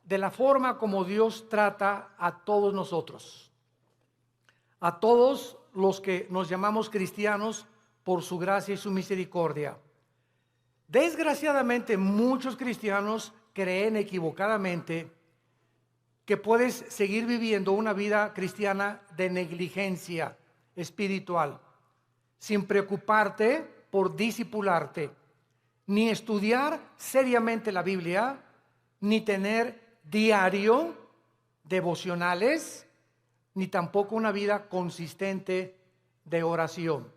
de la forma como Dios trata a todos nosotros, a todos los que nos llamamos cristianos por su gracia y su misericordia. Desgraciadamente, muchos cristianos creen equivocadamente que puedes seguir viviendo una vida cristiana de negligencia espiritual, sin preocuparte por discipularte, ni estudiar seriamente la Biblia, ni tener diario devocionales, ni tampoco una vida consistente de oración.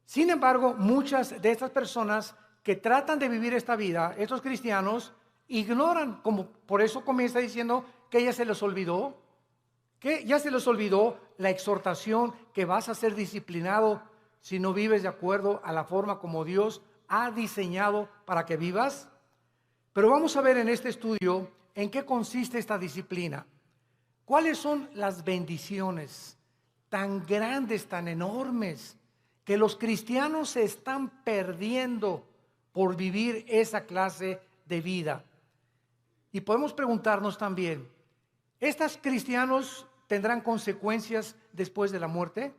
Sin embargo, muchas de estas personas que tratan de vivir esta vida, estos cristianos, ignoran, como por eso comienza diciendo que ya se les olvidó, la exhortación que vas a ser disciplinado si no vives de acuerdo a la forma como Dios ha diseñado para que vivas. Pero vamos a ver en este estudio en qué consiste esta disciplina. ¿Cuáles son las bendiciones tan grandes, tan enormes, que los cristianos se están perdiendo por vivir esa clase de vida? Y podemos preguntarnos también, ¿estos cristianos tendrán consecuencias después de la muerte?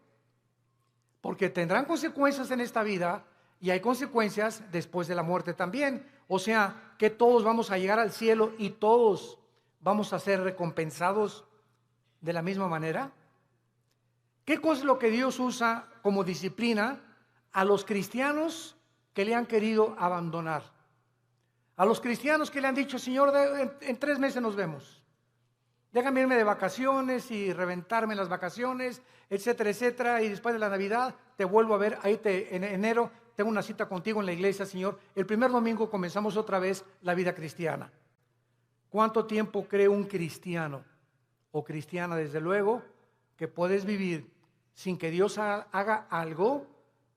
Porque tendrán consecuencias en esta vida y hay consecuencias después de la muerte también. O sea, que todos vamos a llegar al cielo y todos vamos a ser recompensados de la misma manera. ¿Qué cosa es lo que Dios usa como disciplina a los cristianos que le han querido abandonar? A los cristianos que le han dicho, Señor, en 3 meses nos vemos. Déjame irme de vacaciones y reventarme las vacaciones, etcétera, etcétera. Y después de la Navidad te vuelvo a ver, en enero tengo una cita contigo en la iglesia, Señor. El primer domingo comenzamos otra vez la vida cristiana. ¿Cuánto tiempo cree un cristiano o cristiana, desde luego, que puedes vivir sin que Dios haga algo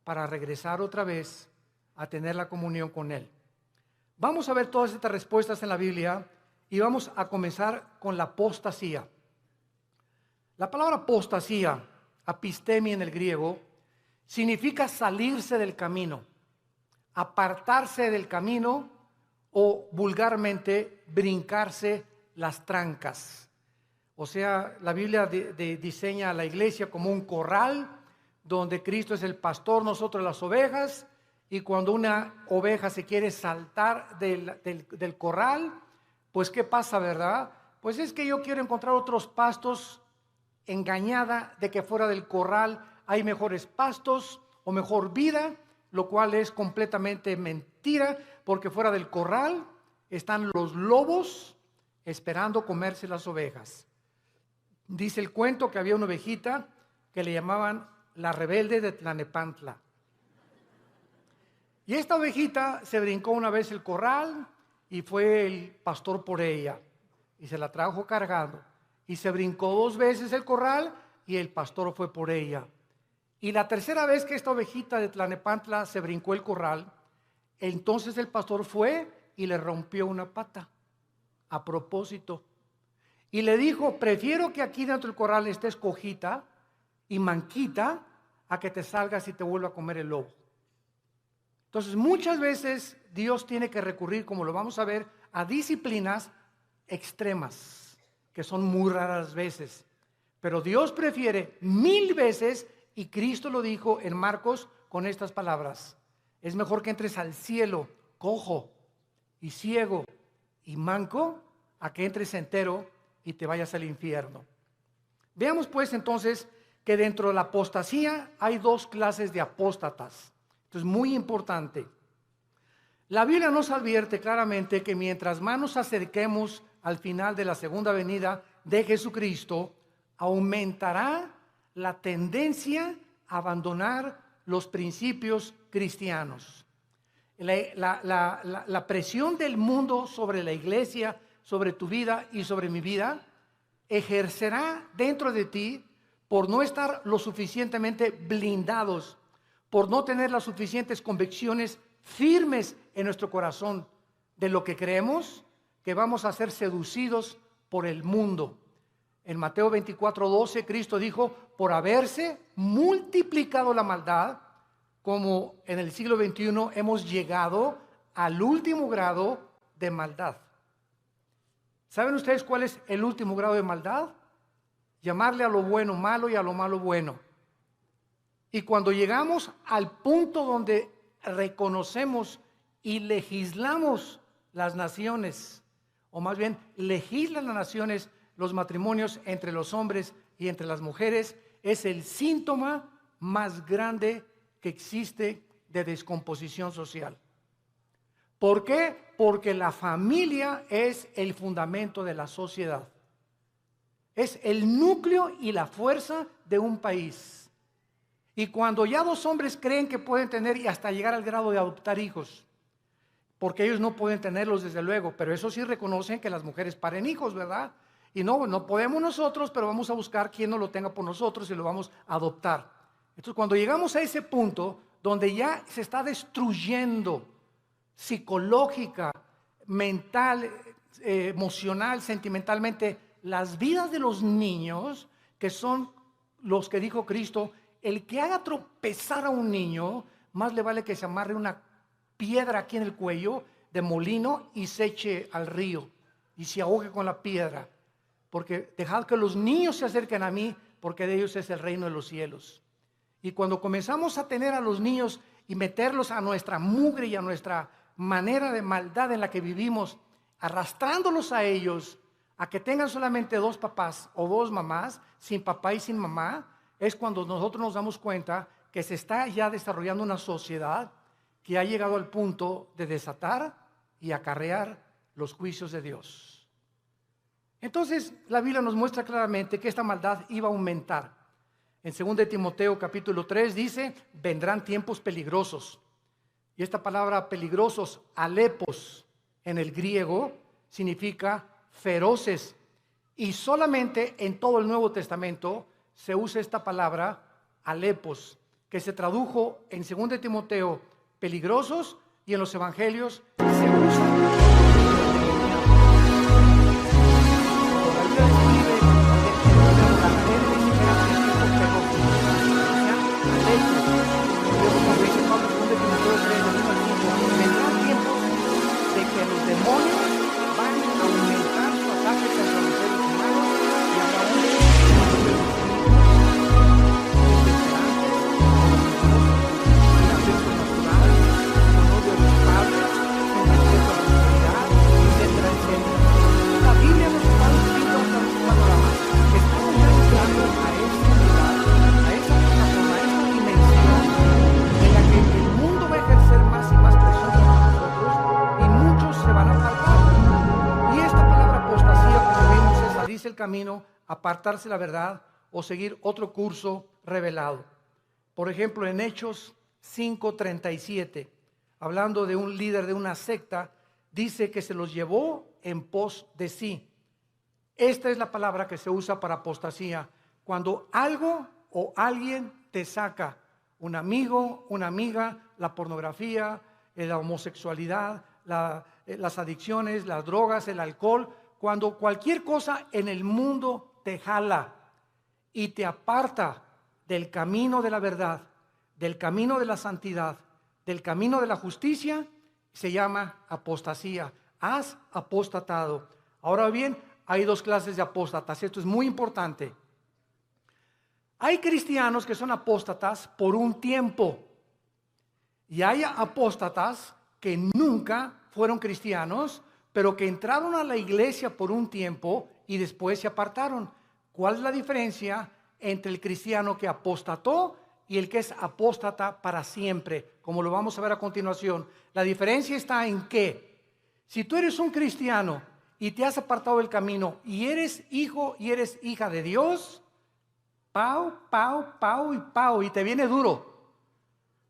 para regresar otra vez a tener la comunión con Él? Vamos a ver todas estas respuestas en la Biblia y vamos a comenzar con la apostasía. La palabra apostasía, apistemia en el griego, significa salirse del camino, apartarse del camino o vulgarmente brincarse las trancas. O sea, la Biblia diseña a la iglesia como un corral donde Cristo es el pastor, nosotros las ovejas, y cuando una oveja se quiere saltar del corral, pues ¿qué pasa, verdad? Pues es que yo quiero encontrar otros pastos, engañada de que fuera del corral hay mejores pastos o mejor vida, lo cual es completamente mentira, porque fuera del corral están los lobos esperando comerse las ovejas. Dice el cuento que había una ovejita que le llamaban la rebelde de Tlanepantla. Y esta ovejita se brincó una vez el corral y fue el pastor por ella y se la trajo cargando. Y se brincó 2 veces el corral y el pastor fue por ella. Y la tercera vez que esta ovejita de Tlanepantla se brincó el corral, entonces el pastor fue y le rompió una pata a propósito. Y le dijo, prefiero que aquí dentro del corral estés cojita y manquita a que te salgas y te vuelva a comer el lobo. Entonces muchas veces Dios tiene que recurrir, como lo vamos a ver, a disciplinas extremas, que son muy raras veces. Pero Dios prefiere 1000 veces, y Cristo lo dijo en Marcos con estas palabras: es mejor que entres al cielo cojo y ciego y manco, a que entres entero y te vayas al infierno. Veamos pues entonces que dentro de la apostasía hay 2 clases de apóstatas. Esto es muy importante. La Biblia nos advierte claramente que mientras más nos acerquemos al final de la segunda venida de Jesucristo, aumentará la tendencia a abandonar los principios cristianos. La presión del mundo sobre la iglesia, sobre tu vida y sobre mi vida, ejercerá dentro de ti por no estar lo suficientemente blindados, por no tener las suficientes convicciones firmes en nuestro corazón de lo que creemos, que vamos a ser seducidos por el mundo. En Mateo 24:12, Cristo dijo, por haberse multiplicado la maldad, como en el siglo XXI hemos llegado al último grado de maldad. ¿Saben ustedes cuál es el último grado de maldad? Llamarle a lo bueno malo y a lo malo bueno. Y cuando llegamos al punto donde reconocemos y legislamos las naciones, o más bien legislan las naciones los matrimonios entre los hombres y entre las mujeres, es el síntoma más grande que existe de descomposición social. ¿Por qué? Porque la familia es el fundamento de la sociedad. Es el núcleo y la fuerza de un país. Y cuando ya dos hombres creen que pueden tener y hasta llegar al grado de adoptar hijos, porque ellos no pueden tenerlos desde luego, pero eso sí reconocen que las mujeres paren hijos, ¿verdad? Y no podemos nosotros, pero vamos a buscar quien no lo tenga por nosotros y lo vamos a adoptar. Entonces, cuando llegamos a ese punto donde ya se está destruyendo psicológica, mental, emocional, sentimentalmente, las vidas de los niños, que son los que dijo Cristo, el que haga tropezar a un niño, más le vale que se amarre una piedra aquí en el cuello de molino y se eche al río y se ahogue con la piedra. Porque dejad que los niños se acerquen a mí, porque de ellos es el reino de los cielos. Y cuando comenzamos a tener a los niños y meterlos a nuestra mugre y a nuestra manera de maldad en la que vivimos, arrastrándolos a ellos, a que tengan solamente dos papás o dos mamás, sin papá y sin mamá, es cuando nosotros nos damos cuenta que se está ya desarrollando una sociedad que ha llegado al punto de desatar y acarrear los juicios de Dios. Entonces, la Biblia nos muestra claramente que esta maldad iba a aumentar. En 2 Timoteo capítulo 3 dice, vendrán tiempos peligrosos. Y esta palabra peligrosos, alepos, en el griego, significa feroces. Y solamente en todo el Nuevo Testamento se usa esta palabra, alepos, que se tradujo en 2 Timoteo, peligrosos, y en los evangelios se usa. Vendrán tiempos de que los demonios van a aumentar su ataque contra los seres humanos y habrá la Biblia nos está diciendo un panorama. Estamos ya entrando a esa plataforma, a esa dimensión en la que el mundo va a ejercer más y más presión sobre nosotros y muchos se van a apartar. Y esta palabra apostasía, como vimos, es salirse el camino, apartarse la verdad o seguir otro curso revelado. Por ejemplo, en Hechos 5:37, hablando de un líder de una secta, dice que se los llevó en pos de sí. Esta es la palabra que se usa para apostasía. Cuando algo o alguien te saca, un amigo, una amiga, la pornografía, la homosexualidad, las adicciones, las drogas, el alcohol, cuando cualquier cosa en el mundo te jala y te aparta del camino de la verdad, del camino de la santidad, del camino de la justicia, se llama apostasía. Has apostatado. Ahora bien, hay dos clases de apóstatas. Esto es muy importante. Hay cristianos que son apóstatas por un tiempo. Y hay apóstatas que nunca fueron cristianos, pero que entraron a la iglesia por un tiempo y después se apartaron. ¿Cuál es la diferencia entre el cristiano que apostató y el que es apóstata para siempre? Como lo vamos a ver a continuación. La diferencia está en que si tú eres un cristiano y te has apartado del camino y eres hijo y eres hija de Dios, pau, y te viene duro.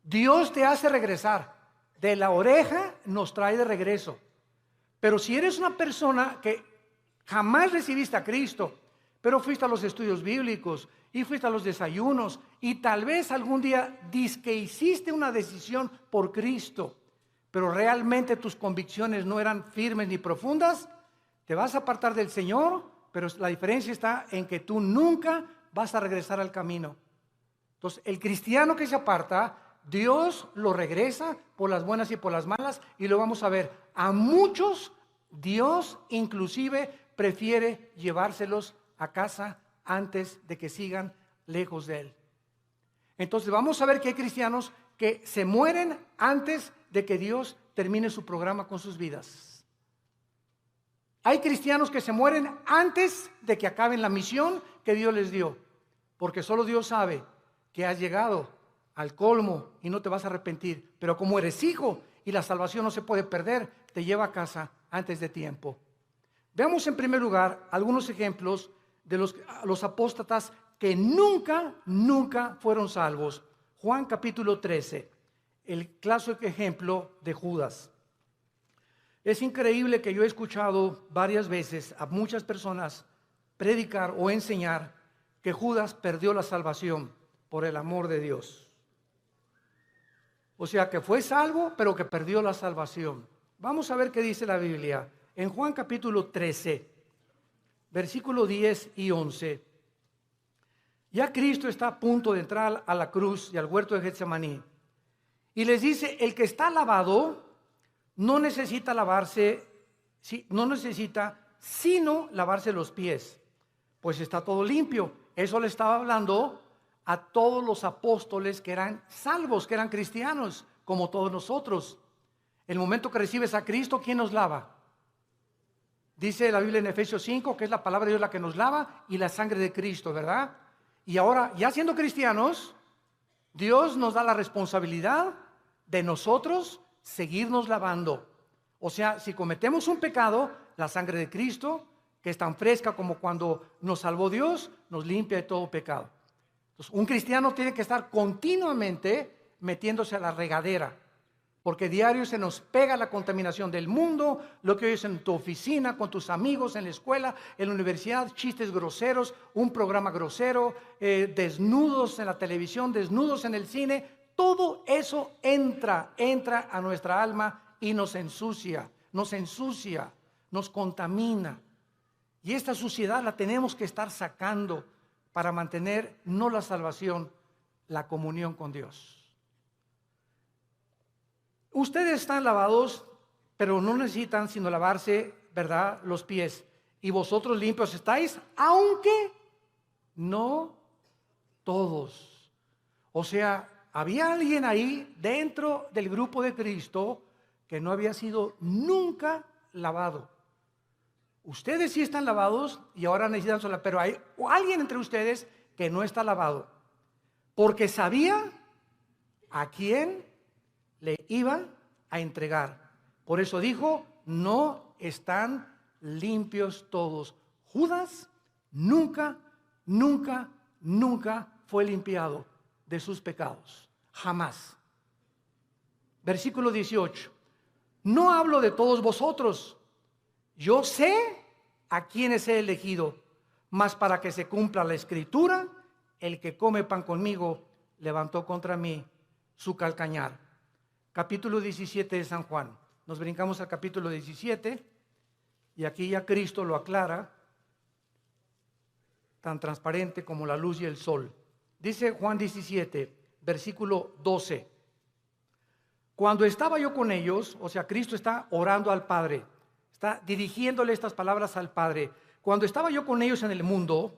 Dios te hace regresar. De la oreja nos trae de regreso. Pero si eres una persona que jamás recibiste a Cristo, pero fuiste a los estudios bíblicos y fuiste a los desayunos y tal vez algún día que hiciste una decisión por Cristo, pero realmente tus convicciones no eran firmes ni profundas, te vas a apartar del Señor, pero la diferencia está en que tú nunca vas a regresar al camino. Entonces, el cristiano que se aparta, Dios lo regresa por las buenas y por las malas, y lo vamos a ver. A muchos Dios inclusive prefiere llevárselos a casa antes de que sigan lejos de Él. Entonces vamos a ver que hay cristianos que se mueren antes de que Dios termine su programa con sus vidas. Hay cristianos que se mueren antes de que acaben la misión que Dios les dio, porque solo Dios sabe que has llegado al colmo y no te vas a arrepentir, pero como eres hijo y la salvación no se puede perder, te lleva a casa antes de tiempo. Veamos en primer lugar algunos ejemplos de los apóstatas que nunca fueron salvos. Juan capítulo 13, el clásico ejemplo de Judas. Es increíble que yo he escuchado varias veces a muchas personas predicar o enseñar que Judas perdió la salvación por el amor de Dios. O sea, que fue salvo, pero que perdió la salvación. Vamos a ver qué dice la Biblia. En Juan capítulo 13, versículo 10 y 11. Ya Cristo está a punto de entrar a la cruz y al huerto de Getsemaní. Y les dice, el que está lavado no necesita lavarse, no necesita sino lavarse los pies, pues está todo limpio. Eso le estaba hablando a todos los apóstoles que eran salvos, que eran cristianos, como todos nosotros. El momento que recibes a Cristo, ¿quién nos lava? Dice la Biblia en Efesios 5 que es la palabra de Dios la que nos lava y la sangre de Cristo, ¿verdad? Y ahora, ya siendo cristianos, Dios nos da la responsabilidad de nosotros seguirnos lavando. O sea, si cometemos un pecado, la sangre de Cristo, que es tan fresca como cuando nos salvó Dios, nos limpia de todo pecado. Entonces, un cristiano tiene que estar continuamente metiéndose a la regadera, porque diario se nos pega la contaminación del mundo, lo que oyes en tu oficina, con tus amigos, en la escuela, en la universidad, chistes groseros, un programa grosero, desnudos en la televisión, desnudos en el cine. Todo eso entra a nuestra alma y nos ensucia, nos contamina. Y esta suciedad la tenemos que estar sacando para mantener no la salvación, la comunión con Dios. Ustedes están lavados, pero no necesitan sino lavarse, ¿verdad?, los pies. Y vosotros limpios estáis, aunque no todos. O sea, había alguien ahí dentro del grupo de Cristo que no había sido nunca lavado. Ustedes sí están lavados y ahora necesitan sola, pero hay alguien entre ustedes que no está lavado, porque sabía a quién le iban a entregar. Por eso dijo, no están limpios todos. Judas nunca fue limpiado de sus pecados. Jamás. Versículo 18. No hablo de todos vosotros. Yo sé a quienes he elegido, mas para que se cumpla la escritura, el que come pan conmigo levantó contra mí su calcañar. Capítulo 17 de San Juan. Nos brincamos al capítulo 17 y aquí ya Cristo lo aclara, tan transparente como la luz y el sol. Dice Juan 17, versículo 12. Cuando estaba yo con ellos, o sea, Cristo está orando al Padre, está dirigiéndole estas palabras al Padre. Cuando estaba yo con ellos en el mundo,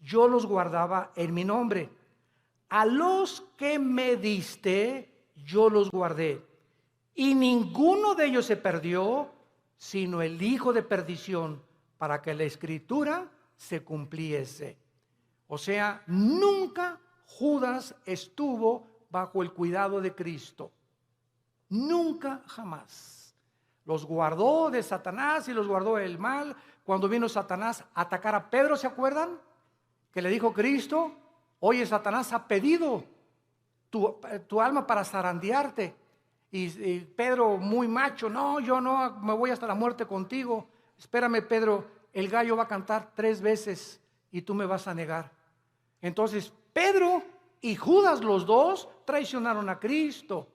yo los guardaba en mi nombre. A los que me diste, yo los guardé. Y ninguno de ellos se perdió, sino el hijo de perdición, para que la escritura se cumpliese. O sea, nunca Judas estuvo bajo el cuidado de Cristo. Nunca, jamás. Los guardó de Satanás y los guardó del mal. Cuando vino Satanás a atacar a Pedro, ¿se acuerdan? Que le dijo Cristo, oye, Satanás ha pedido tu alma para zarandearte. Y Pedro, muy macho, no, yo no, me voy hasta la muerte contigo. Espérame, Pedro, el gallo va a cantar 3 veces y tú me vas a negar. Entonces, Pedro y Judas, los dos, traicionaron a Cristo.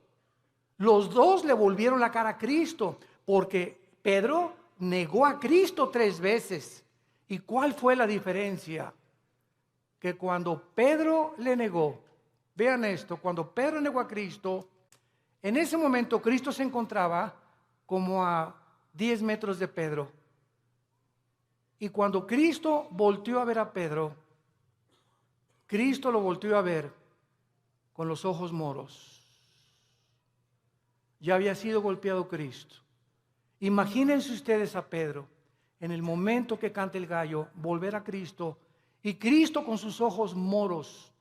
Los dos le volvieron la cara a Cristo, porque Pedro negó a Cristo 3 veces. ¿Y cuál fue la diferencia? Que cuando Pedro le negó, vean esto, cuando Pedro negó a Cristo, en ese momento Cristo se encontraba como a 10 metros de Pedro. Y cuando Cristo volteó a ver a Pedro, Cristo lo volteó a ver con los ojos moros. Ya había sido golpeado Cristo. Imagínense ustedes a Pedro, en el momento que canta el gallo, volver a Cristo, y Cristo con sus ojos moros,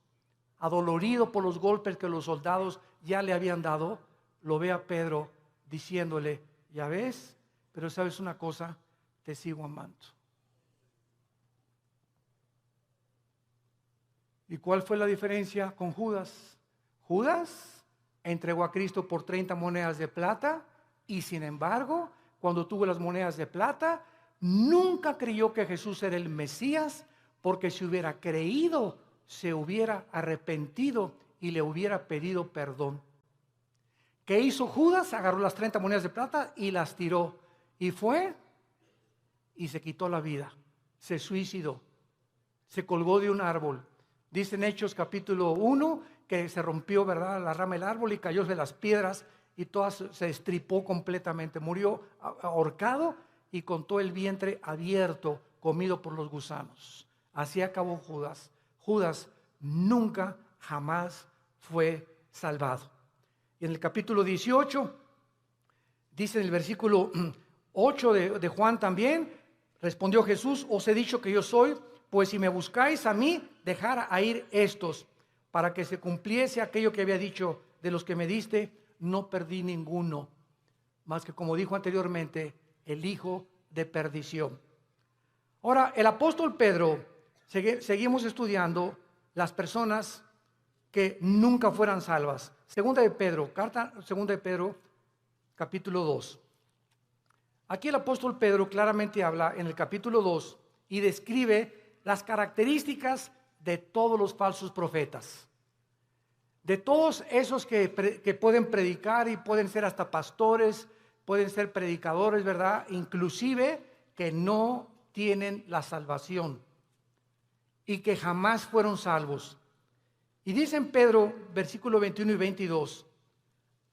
adolorido por los golpes que los soldados ya le habían dado, lo ve a Pedro diciéndole: ya ves, pero sabes una cosa, te sigo amando. ¿Y cuál fue la diferencia con Judas? Judas entregó a Cristo por 30 monedas de plata, y sin embargo, cuando tuvo las monedas de plata, nunca creyó que Jesús era el Mesías, porque si hubiera creído, se hubiera arrepentido y le hubiera pedido perdón. ¿Qué hizo Judas? Agarró las 30 monedas de plata y las tiró. Y fue y se quitó la vida. Se suicidó. Se colgó de un árbol. Dice en Hechos capítulo 1 que se rompió, ¿verdad?, la rama del árbol y cayó de las piedras y todas se estripó completamente. Murió ahorcado y con todo el vientre abierto, comido por los gusanos. Así acabó Judas. Judas nunca, jamás fue salvado. Y en el capítulo 18, dice en el versículo 8 de Juan también, respondió Jesús: os he dicho que yo soy, pues si me buscáis a mí, dejad a ir estos, para que se cumpliese aquello que había dicho: de los que me diste, no perdí ninguno, más que, como dijo anteriormente, el hijo de perdición. Ahora, el apóstol Pedro, seguimos estudiando las personas que nunca fueran salvas. Segunda de Pedro, capítulo 2. Aquí el apóstol Pedro claramente habla en el capítulo 2 y describe las características de todos los falsos profetas. De todos esos que pueden predicar y pueden ser hasta pastores, pueden ser predicadores, ¿verdad? Inclusive que no tienen la salvación y que jamás fueron salvos. Y dice en Pedro, versículo 21 y 22,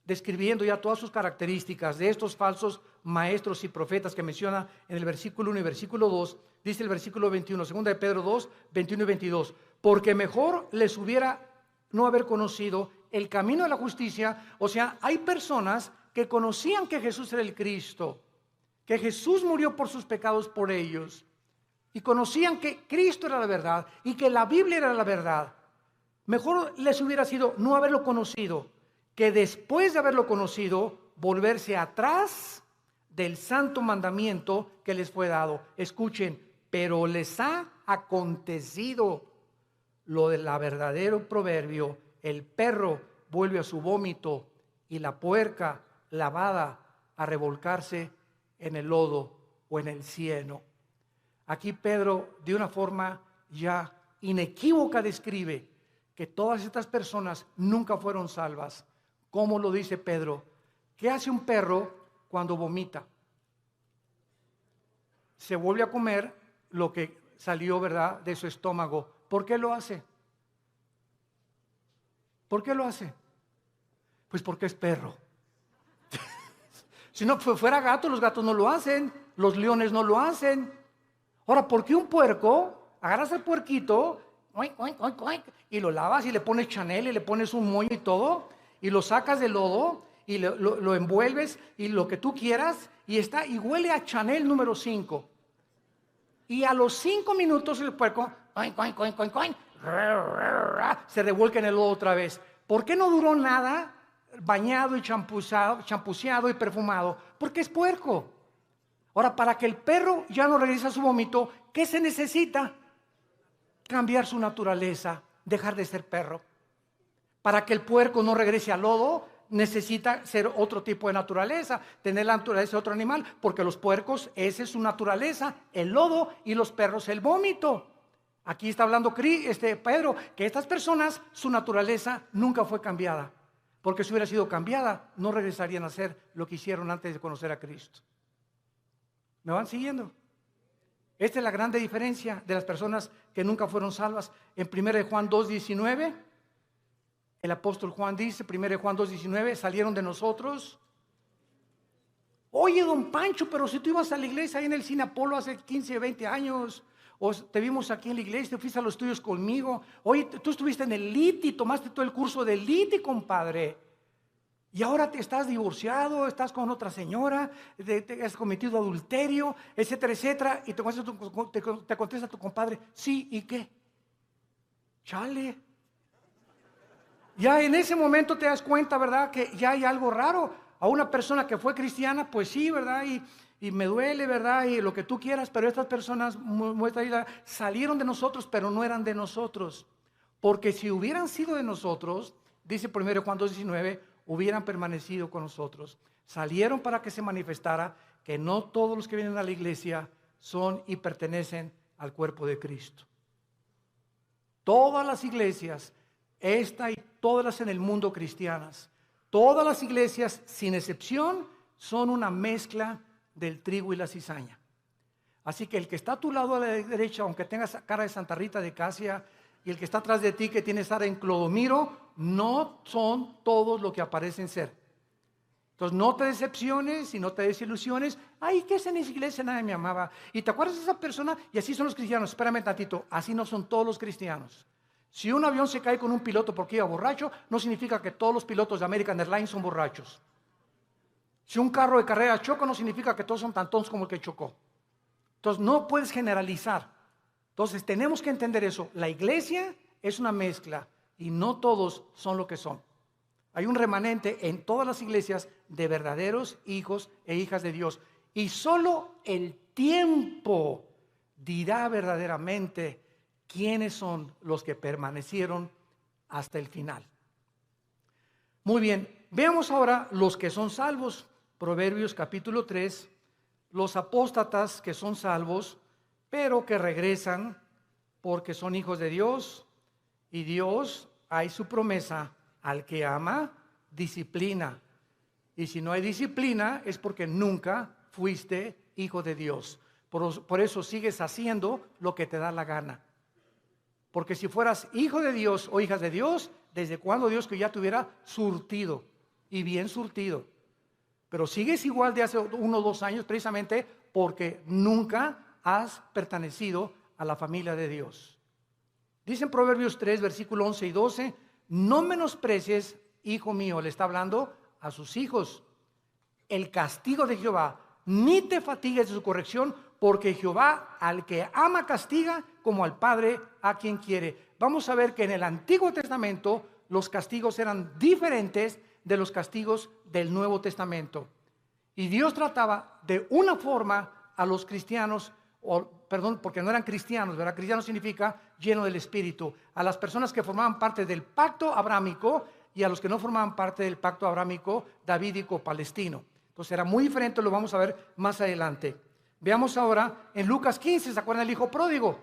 describiendo ya todas sus características de estos falsos maestros y profetas que menciona en el versículo 1 y versículo 2, dice el versículo 21, segunda de Pedro 2, 21 y 22, porque mejor les hubiera no haber conocido el camino de la justicia. O sea, hay personas que conocían que Jesús era el Cristo, que Jesús murió por sus pecados por ellos, y conocían que Cristo era la verdad y que la Biblia era la verdad. Mejor les hubiera sido no haberlo conocido, que después de haberlo conocido, volverse atrás del santo mandamiento que les fue dado. Escuchen, pero les ha acontecido lo del verdadero proverbio: el perro vuelve a su vómito y la puerca lavada a revolcarse en el lodo o en el cieno. Aquí Pedro, de una forma ya inequívoca, describe que todas estas personas nunca fueron salvas. ¿Cómo lo dice Pedro? ¿Qué hace un perro cuando vomita? Se vuelve a comer lo que salió, ¿verdad?, de su estómago. ¿Por qué lo hace? ¿Por qué lo hace? Pues porque es perro. Si no fuera gato, los gatos no lo hacen, los leones no lo hacen. Ahora, ¿por qué un puerco? Agarras al puerquito y lo lavas y le pones Chanel y le pones un moño y todo, y lo sacas del lodo y lo envuelves y lo que tú quieras, y está y huele a Chanel número 5. Y a los 5 minutos el puerco se revuelca en el lodo otra vez. ¿Por qué no duró nada bañado y champuceado y perfumado? Porque es puerco. Ahora, para que el perro ya no regrese a su vómito, ¿qué se necesita? Cambiar su naturaleza, dejar de ser perro. Para que el puerco no regrese al lodo, necesita ser otro tipo de naturaleza, tener la naturaleza de otro animal, porque los puercos, esa es su naturaleza, el lodo, y los perros el vómito. Aquí está hablando Pedro, que estas personas, su naturaleza nunca fue cambiada, porque si hubiera sido cambiada, no regresarían a ser lo que hicieron antes de conocer a Cristo. ¿Me van siguiendo? Esta es la grande diferencia de las personas que nunca fueron salvas. En 1 Juan 2:19, el apóstol Juan dice, 1 Juan 2:19, salieron de nosotros Oye, don Pancho, pero si tú ibas a la iglesia ahí en el Cine Apolo hace 15, 20 años, o te vimos aquí en la iglesia, fuiste a los estudios conmigo. Oye, tú estuviste en el LITI, tomaste todo el curso del LITI, compadre. Y ahora te estás divorciado, estás con otra señora, te has cometido adulterio, etcétera, etcétera. Y te contesta tu compadre, sí, ¿y qué? Chale. Ya en ese momento te das cuenta, ¿verdad? Que ya hay algo raro. A una persona que fue cristiana, pues sí, ¿verdad? Y me duele, ¿verdad? Y lo que tú quieras, pero estas personas salieron de nosotros, pero no eran de nosotros. Porque si hubieran sido de nosotros, dice 1 Juan 2:19, hubieran permanecido con nosotros. Salieron para que se manifestara que no todos los que vienen a la iglesia son y pertenecen al cuerpo de Cristo. Todas las iglesias, esta y todas las en el mundo cristianas, todas las iglesias, sin excepción, son una mezcla del trigo y la cizaña. Así que el que está a tu lado a la derecha, aunque tengas cara de Santa Rita de Casia, y el que está atrás de ti, que tiene cara en Clodomiro, no son todos lo que aparecen ser. Entonces no te decepciones y no te desilusiones. Ay, ¿qué es en esa iglesia? Nadie me amaba. ¿Y te acuerdas de esa persona? Y así son los cristianos. Espérame tantito, así no son todos los cristianos. Si un avión se cae con un piloto porque iba borracho, no significa que todos los pilotos de American Airlines son borrachos. Si un carro de carrera choca, no significa que todos son tan tontos como el que chocó. Entonces no puedes generalizar. Entonces tenemos que entender eso. La iglesia es una mezcla y no todos son lo que son. Hay un remanente en todas las iglesias de verdaderos hijos e hijas de Dios. Y solo el tiempo dirá verdaderamente quiénes son los que permanecieron hasta el final. Muy bien, veamos ahora los que son salvos. Proverbios capítulo 3, los apóstatas que son salvos, pero que regresan porque son hijos de Dios. Y Dios, hay su promesa, al que ama, disciplina. Y si no hay disciplina es porque nunca fuiste hijo de Dios. Por eso sigues haciendo lo que te da la gana. Porque si fueras hijo de Dios o hijas de Dios, ¿desde cuándo Dios que ya te hubiera surtido? Y bien surtido. Pero sigues igual de hace 1 o 2 años precisamente porque nunca has pertenecido a la familia de Dios. Dice en Proverbios 3, versículo 11 y 12, no menosprecies, hijo mío, le está hablando a sus hijos, el castigo de Jehová, ni te fatigues de su corrección, porque Jehová al que ama castiga como al padre a quien quiere. Vamos a ver que en el Antiguo Testamento los castigos eran diferentes de los castigos del Nuevo Testamento. Y Dios trataba de una forma a los cristianos, porque no eran cristianos, ¿verdad? Cristiano significa lleno del Espíritu. A las personas que formaban parte del pacto abrámico y a los que no formaban parte del pacto abrámico davídico palestino. Entonces era muy diferente, lo vamos a ver más adelante. Veamos ahora en Lucas 15, ¿se acuerdan del hijo pródigo?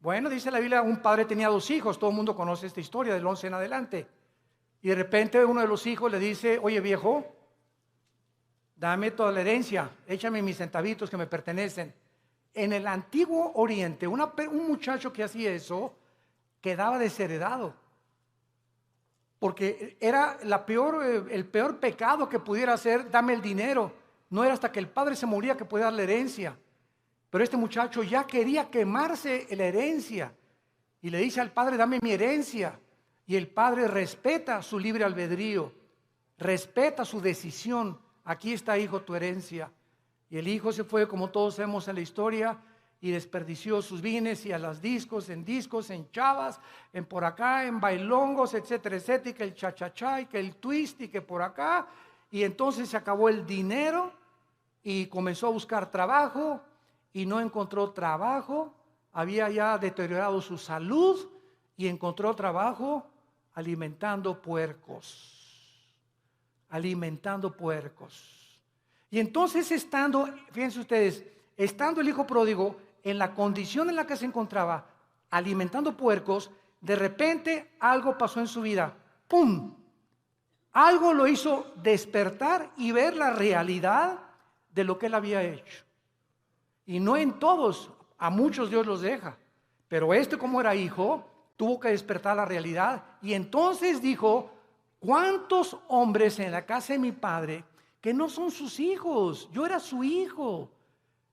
Bueno, dice la Biblia, un padre tenía 2 hijos, todo el mundo conoce esta historia del 11 en adelante. Y de repente uno de los hijos le dice, oye viejo, dame toda la herencia, échame mis centavitos que me pertenecen. En el antiguo Oriente, un muchacho que hacía eso quedaba desheredado. Porque era el peor pecado que pudiera hacer, dame el dinero. No era hasta que el padre se moría que podía dar la herencia. Pero este muchacho ya quería quemarse la herencia. Y le dice al padre, dame mi herencia. Y el padre respeta su libre albedrío, respeta su decisión. Aquí está, hijo, tu herencia. Y el hijo se fue, como todos sabemos en la historia, y desperdició sus bienes y a las discos, en chavas, en por acá, en bailongos, etcétera, etcétera, y que el cha-cha-cha, y que el twist, y que por acá. Y entonces se acabó el dinero y comenzó a buscar trabajo y no encontró trabajo. Había ya deteriorado su salud y encontró trabajo alimentando puercos. Alimentando puercos. Y entonces fíjense ustedes, estando el hijo pródigo en la condición en la que se encontraba, alimentando puercos, de repente algo pasó en su vida. ¡Pum! Algo lo hizo despertar y ver la realidad de lo que él había hecho. Y no en todos, a muchos Dios los deja. Pero como era hijo, tuvo que despertar la realidad. Y entonces dijo, ¿cuántos hombres en la casa de mi padre que no son sus hijos. Yo era su hijo.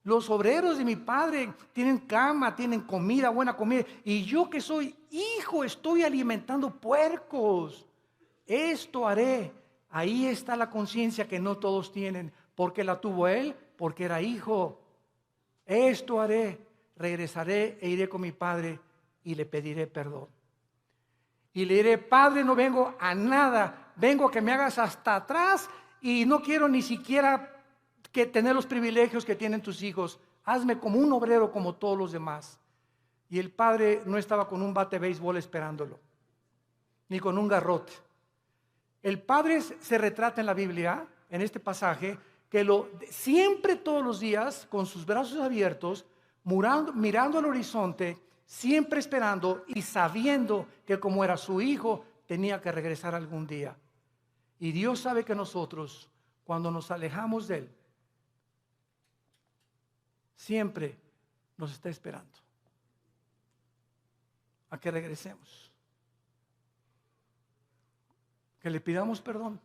Los obreros de mi padre tienen cama, tienen comida, buena comida. Y yo que soy hijo estoy alimentando puercos. Esto haré. Ahí está la conciencia que no todos tienen. ¿Por qué la tuvo él? Porque era hijo. Esto haré. Regresaré e iré con mi padre y le pediré perdón. Y le diré, Padre, no vengo a nada. Vengo a que me hagas hasta atrás y no quiero ni siquiera que tener los privilegios que tienen tus hijos. Hazme como un obrero como todos los demás. Y el padre no estaba con un bate de béisbol esperándolo, ni con un garrote. El padre se retrata en la Biblia, en este pasaje, que siempre todos los días, con sus brazos abiertos, mirando al horizonte, siempre esperando y sabiendo que como era su hijo, tenía que regresar algún día. Y Dios sabe que nosotros, cuando nos alejamos de Él, siempre nos está esperando a que regresemos, que le pidamos perdón,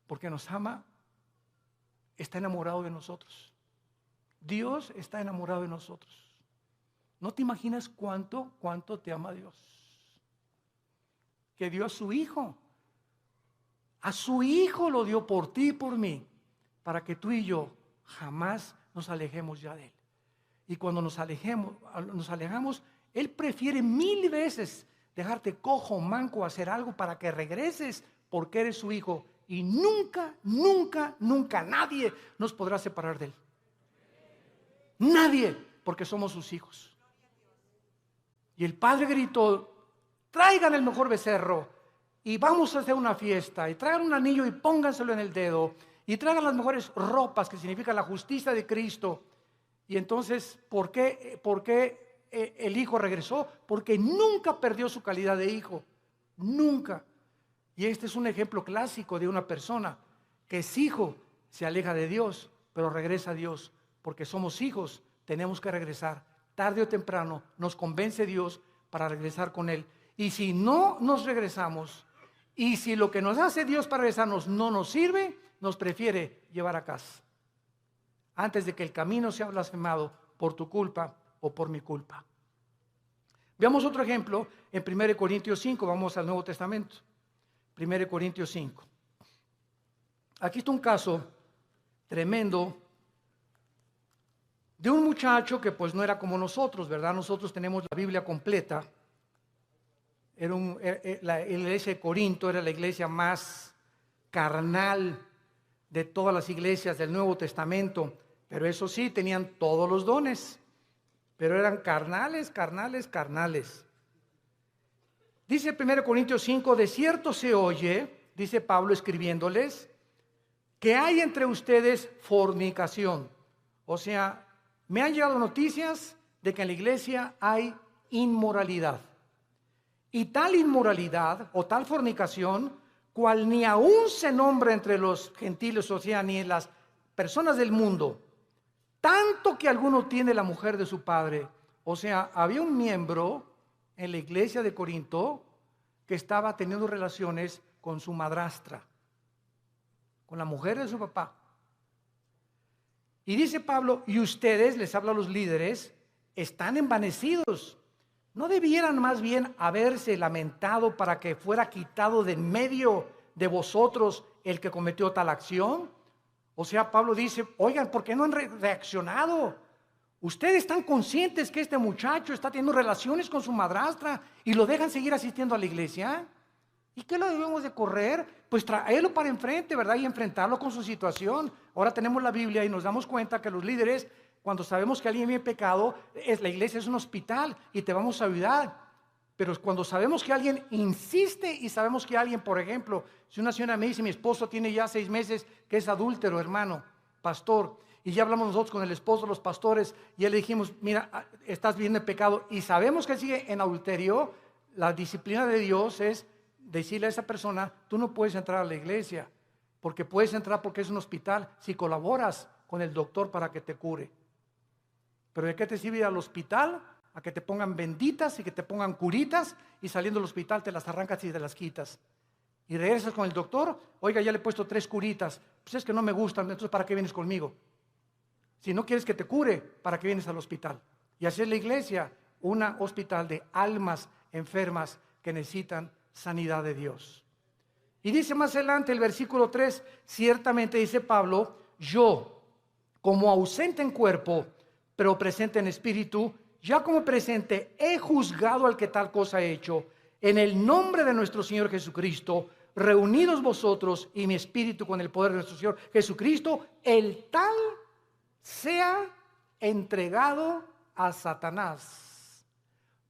porque nos ama, está enamorado de nosotros. Dios está enamorado de nosotros. No te imaginas cuánto te ama Dios, que dio a su hijo. A su hijo lo dio por ti y por mí, para que tú y yo jamás nos alejemos ya de Él. Y cuando nos alejamos, Él prefiere 1000 veces dejarte cojo, manco, hacer algo para que regreses, porque eres su hijo. Y nunca, nunca, nunca nadie nos podrá separar de Él. Nadie, porque somos sus hijos. Y el padre gritó, traigan el mejor becerro y vamos a hacer una fiesta, y traigan un anillo y pónganselo en el dedo, y traigan las mejores ropas, que significa la justicia de Cristo. Y entonces, ¿por qué el hijo regresó? Porque nunca perdió su calidad de hijo, nunca. Y este es un ejemplo clásico de una persona que es hijo, se aleja de Dios, pero regresa a Dios, porque somos hijos, tenemos que regresar. Tarde o temprano nos convence Dios para regresar con Él. Y si no nos regresamos, y si lo que nos hace Dios para regresarnos no nos sirve, nos prefiere llevar a casa, antes de que el camino sea blasfemado por tu culpa o por mi culpa. Veamos otro ejemplo en 1 Corintios 5, vamos al Nuevo Testamento. 1 Corintios 5. Aquí está un caso tremendo de un muchacho que pues no era como nosotros, ¿verdad? Nosotros tenemos la Biblia completa. La iglesia de Corinto era la iglesia más carnal de todas las iglesias del Nuevo Testamento, pero eso sí, tenían todos los dones, pero eran carnales. Dice 1 Corintios 5, de cierto se oye, dice Pablo escribiéndoles, que hay entre ustedes fornicación. O sea, me han llegado noticias de que en la iglesia hay inmoralidad. Y tal inmoralidad o tal fornicación, cual ni aún se nombra entre los gentiles, o sea, ni en las personas del mundo, tanto que alguno tiene la mujer de su padre. O sea, había un miembro en la iglesia de Corinto que estaba teniendo relaciones con su madrastra, con la mujer de su papá. Y dice Pablo, y ustedes, les habla a los líderes, están envanecidos. ¿No debieran más bien haberse lamentado para que fuera quitado de en medio de vosotros el que cometió tal acción? O sea, Pablo dice, oigan, ¿por qué no han reaccionado? Ustedes están conscientes que este muchacho está teniendo relaciones con su madrastra y lo dejan seguir asistiendo a la iglesia. ¿Y qué lo debemos de correr? Pues traerlo para enfrente, ¿verdad? Y enfrentarlo con su situación. Ahora tenemos la Biblia y nos damos cuenta que los líderes, cuando sabemos que alguien vive pecado, la iglesia es un hospital y te vamos a ayudar. Pero cuando sabemos que alguien insiste y sabemos que alguien, por ejemplo, si una señora me dice, mi esposo tiene ya 6 meses que es adúltero, hermano, pastor, y ya hablamos nosotros con el esposo, los pastores, y ya le dijimos, mira, estás viviendo en pecado, y sabemos que sigue en adulterio, la disciplina de Dios es decirle a esa persona, tú no puedes entrar a la iglesia, porque puedes entrar porque es un hospital, si colaboras con el doctor para que te cure. Pero ¿de qué te sirve ir al hospital? A que te pongan benditas y que te pongan curitas, y saliendo del hospital te las arrancas y te las quitas. Y regresas con el doctor, oiga, ya le he puesto 3 curitas, pues es que no me gustan, entonces ¿para qué vienes conmigo? Si no quieres que te cure, ¿para qué vienes al hospital? Y así es la iglesia, un hospital de almas enfermas que necesitan sanidad de Dios. Y dice más adelante el versículo 3, ciertamente dice Pablo, yo, como ausente en cuerpo, pero presente en espíritu, ya como presente he juzgado al que tal cosa ha hecho, en el nombre de nuestro Señor Jesucristo, reunidos vosotros y mi espíritu con el poder de nuestro Señor Jesucristo, el tal sea entregado a Satanás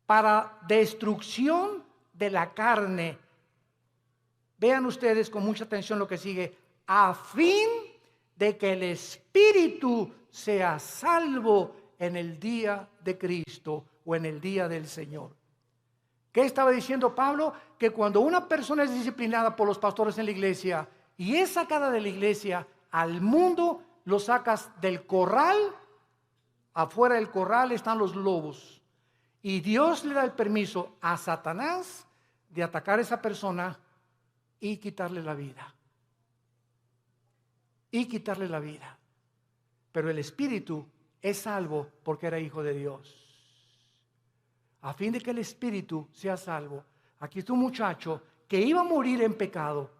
para destrucción de la carne. Vean ustedes con mucha atención lo que sigue, a fin de que el espíritu sea salvo en el día de Cristo o en el día del Señor. ¿Qué estaba diciendo Pablo? Que cuando una persona es disciplinada por los pastores en la iglesia y es sacada de la iglesia al mundo, lo sacas del corral. Afuera del corral están los lobos. Y Dios le da el permiso a Satanás de atacar a esa persona y quitarle la vida. Y quitarle la vida. Pero el espíritu es salvo porque era hijo de Dios. A fin de que el espíritu sea salvo. Aquí está un muchacho que iba a morir en pecado,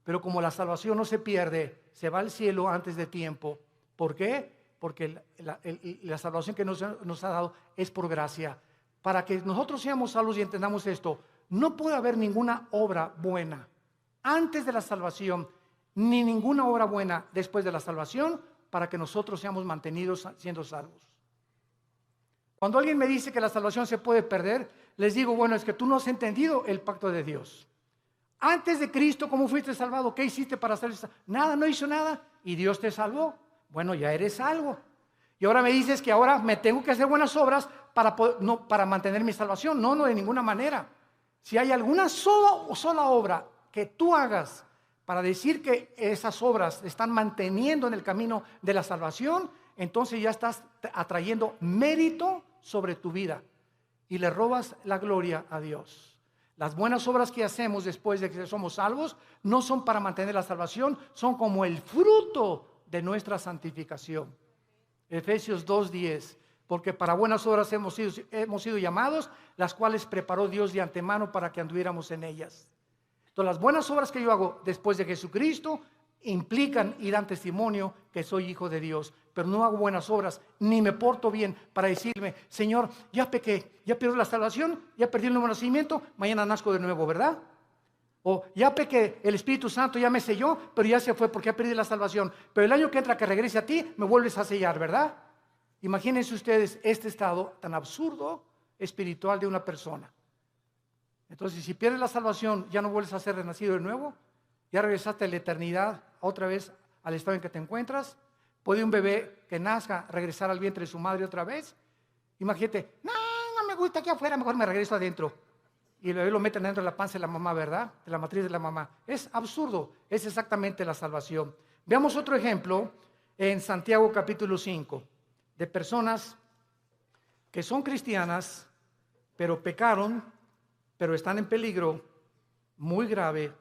pero como la salvación no se pierde, se va al cielo antes de tiempo. ¿Por qué? Porque la salvación que nos ha dado es por gracia. Para que nosotros seamos salvos y entendamos esto, no puede haber ninguna obra buena antes de la salvación, ni ninguna obra buena después de la salvación, para que nosotros seamos mantenidos siendo salvos. Cuando alguien me dice que la salvación se puede perder, les digo, bueno, es que tú no has entendido el pacto de Dios. Antes de Cristo, ¿cómo fuiste salvado? ¿Qué hiciste para ser salvo? Nada, no hizo nada. ¿Y Dios te salvó? Bueno, ya eres salvo. Y ahora me dices que ahora me tengo que hacer buenas obras para mantener mi salvación. No, de ninguna manera. Si hay alguna sola obra que tú hagas para decir que esas obras están manteniendo en el camino de la salvación, entonces ya estás atrayendo mérito sobre tu vida y le robas la gloria a Dios. Las buenas obras que hacemos después de que somos salvos no son para mantener la salvación, son como el fruto de nuestra santificación. Efesios 2:10, porque para buenas obras hemos sido llamados, las cuales preparó Dios de antemano para que anduviéramos en ellas. Entonces las buenas obras que yo hago después de Jesucristo implican y dan testimonio que soy hijo de Dios, pero no hago buenas obras, ni me porto bien para decirme, Señor, ya pequé, ya perdí la salvación, ya perdí el nuevo nacimiento, mañana nazco de nuevo, ¿verdad? O ya pequé, el Espíritu Santo ya me selló, pero ya se fue porque ya perdí la salvación, pero el año que entra que regrese a ti, me vuelves a sellar, ¿verdad? Imagínense ustedes este estado tan absurdo espiritual de una persona. Entonces, si pierdes la salvación, ya no vuelves a ser renacido de nuevo, ya regresaste a la eternidad, otra vez al estado en que te encuentras. ¿Puede un bebé que nazca regresar al vientre de su madre otra vez? Imagínate, no me gusta aquí afuera, mejor me regreso adentro. Y el bebé lo meten dentro de la panza de la mamá, ¿verdad? De la matriz de la mamá. Es absurdo, es exactamente la salvación. Veamos otro ejemplo en Santiago capítulo 5, de personas que son cristianas, pero pecaron, pero están en peligro muy grave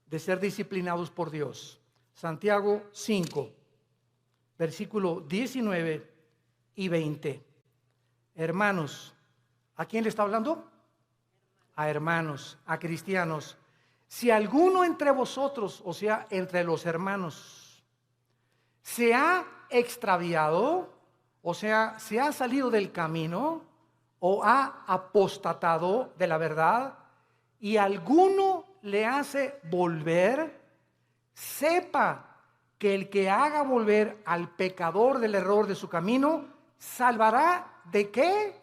de ser disciplinados por Dios. Santiago 5, versículo 19 y 20. Hermanos, ¿a quién le está hablando? A hermanos, a cristianos. Si alguno entre vosotros, o sea, entre los hermanos, se ha extraviado, o sea, se ha salido del camino, o ha apostatado de la verdad, y alguno le hace volver, sepa que el que haga volver al pecador del error de su camino, salvará ¿de qué?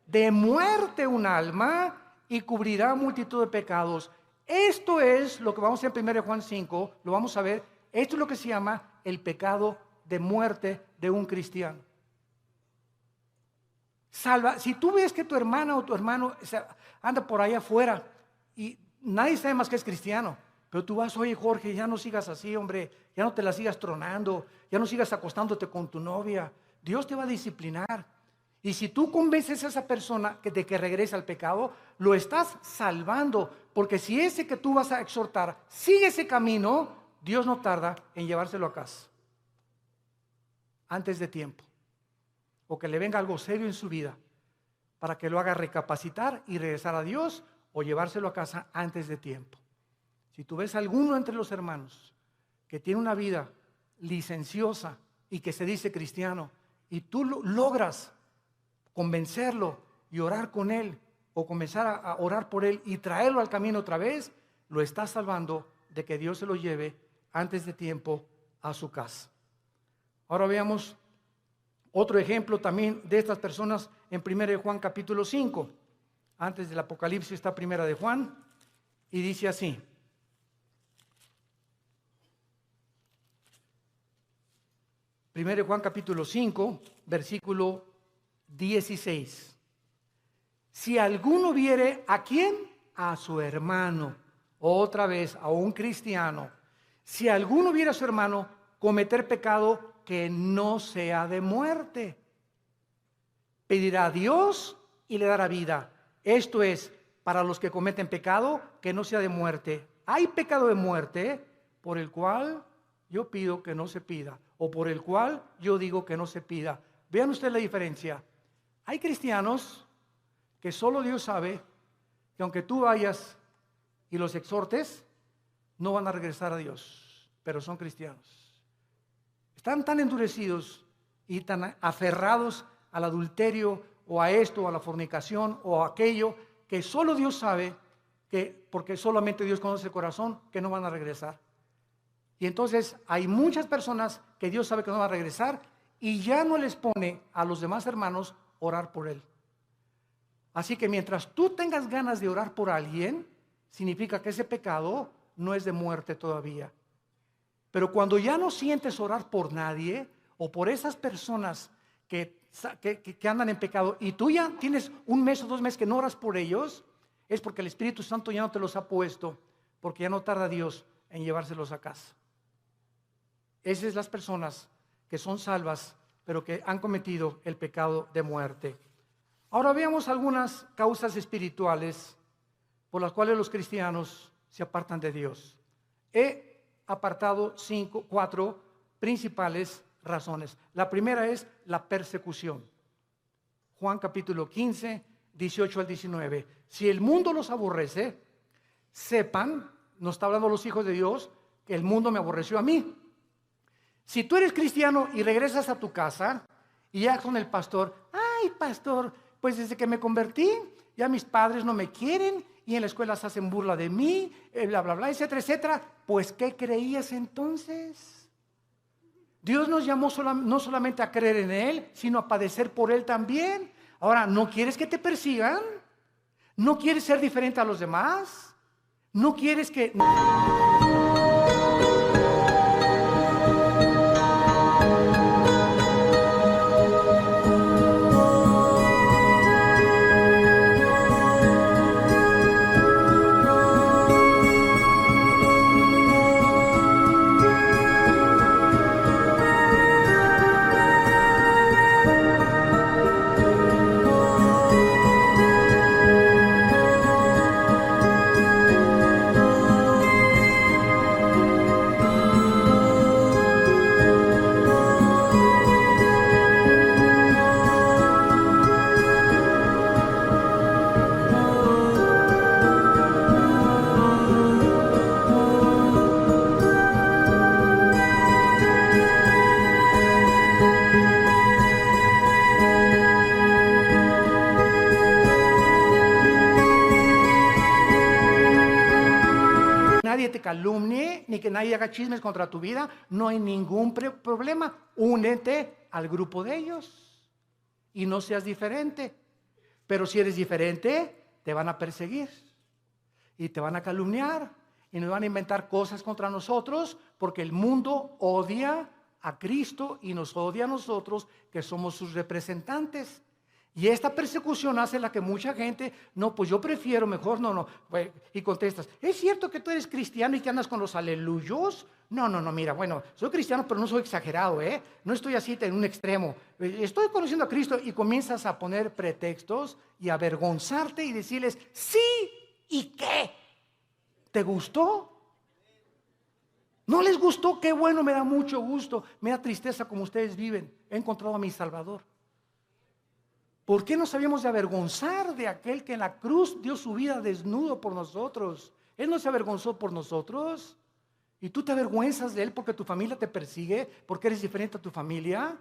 De muerte un alma y cubrirá multitud de pecados. Esto es lo que vamos a ver en 1 Juan 5, lo vamos a ver, esto es lo que se llama el pecado de muerte de un cristiano. Si tú ves que tu hermana o tu hermano anda por ahí afuera y nadie sabe más que es cristiano, pero tú vas, oye Jorge, ya no sigas así, hombre, ya no te la sigas tronando, ya no sigas acostándote con tu novia, Dios te va a disciplinar. Y si tú convences a esa persona de que regrese al pecado, lo estás salvando, porque si ese que tú vas a exhortar sigue ese camino, Dios no tarda en llevárselo a casa antes de tiempo, o que le venga algo serio en su vida para que lo haga recapacitar y regresar a Dios, o llevárselo a casa antes de tiempo. Si tú ves a alguno entre los hermanos que tiene una vida licenciosa y que se dice cristiano, y tú logras convencerlo y orar con él, o comenzar a orar por él y traerlo al camino otra vez, lo estás salvando de que Dios se lo lleve antes de tiempo a su casa. Ahora veamos otro ejemplo también de estas personas en 1 de Juan capítulo 5. Antes del Apocalipsis está 1 de Juan y dice así. 1 de Juan capítulo 5, versículo 16. Si alguno viere, ¿a quién? A su hermano. Otra vez, a un cristiano. Si alguno viere a su hermano cometer pecado que no sea de muerte, pedirá a Dios y le dará vida. Esto es, para los que cometen pecado que no sea de muerte. Hay pecado de muerte por el cual yo pido que no se pida, o por el cual yo digo que no se pida. Vean ustedes la diferencia. Hay cristianos que solo Dios sabe que aunque tú vayas y los exhortes, no van a regresar a Dios, pero son cristianos. Están tan endurecidos y tan aferrados al adulterio o a esto, o a la fornicación o a aquello, que solo Dios sabe, que porque solamente Dios conoce el corazón, que no van a regresar. Y entonces hay muchas personas que Dios sabe que no van a regresar y ya no les pone a los demás hermanos orar por él. Así que mientras tú tengas ganas de orar por alguien, significa que ese pecado no es de muerte todavía. Pero cuando ya no sientes orar por nadie o por esas personas que andan en pecado y tú ya tienes un mes o 2 meses que no oras por ellos, es porque el Espíritu Santo ya no te los ha puesto, porque ya no tarda Dios en llevárselos a casa. Esas son las personas que son salvas, pero que han cometido el pecado de muerte. Ahora veamos algunas causas espirituales por las cuales los cristianos se apartan de Dios. He apartado 4 principales razones. La primera es la persecución. Juan capítulo 15, 18 al 19. Si el mundo los aborrece, sepan, nos está hablando los hijos de Dios, que el mundo me aborreció a mí. Si tú eres cristiano y regresas a tu casa y ya con el pastor, ay pastor, pues desde que me convertí, ya mis padres no me quieren y en la escuela se hacen burla de mí, bla, bla, bla, etcétera, etcétera. Pues, ¿qué creías entonces? Dios nos llamó no solamente a creer en Él, sino a padecer por Él también. Ahora, ¿no quieres que te persigan? ¿No quieres ser diferente a los demás? ¿No quieres que... nadie te calumnie, ni que nadie haga chismes contra tu vida, no hay ningún problema. Únete al grupo de ellos y no seas diferente. Pero si eres diferente, te van a perseguir y te van a calumniar y nos van a inventar cosas contra nosotros, porque el mundo odia a Cristo y nos odia a nosotros, que somos sus representantes. Y esta persecución hace la que mucha gente, no, pues yo prefiero mejor, no, y contestas, ¿es cierto que tú eres cristiano y que andas con los aleluyos? No, mira, bueno, soy cristiano, pero no soy exagerado, no estoy así en un extremo, estoy conociendo a Cristo, y comienzas a poner pretextos y a avergonzarte y decirles, sí, ¿y qué? ¿Te gustó? No les gustó, qué bueno, me da mucho gusto. Me da tristeza como ustedes viven. He encontrado a mi Salvador. ¿Por qué nos habíamos de avergonzar de aquel que en la cruz dio su vida desnudo por nosotros? Él no se avergonzó por nosotros. ¿Y tú te avergüenzas de él porque tu familia te persigue? ¿Porque eres diferente a tu familia?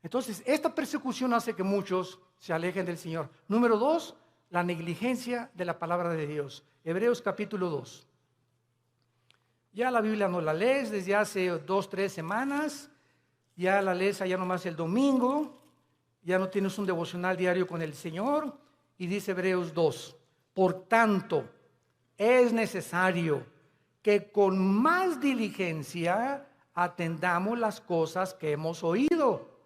Entonces, esta persecución hace que muchos se alejen del Señor. Número 2, la negligencia de la palabra de Dios. Hebreos capítulo 2. Ya la Biblia no la lees desde hace 2, 3 semanas. Ya la lees allá nomás el domingo. Ya no tienes un devocional diario con el Señor. Y dice Hebreos 2. Por tanto, es necesario que con más diligencia atendamos las cosas que hemos oído.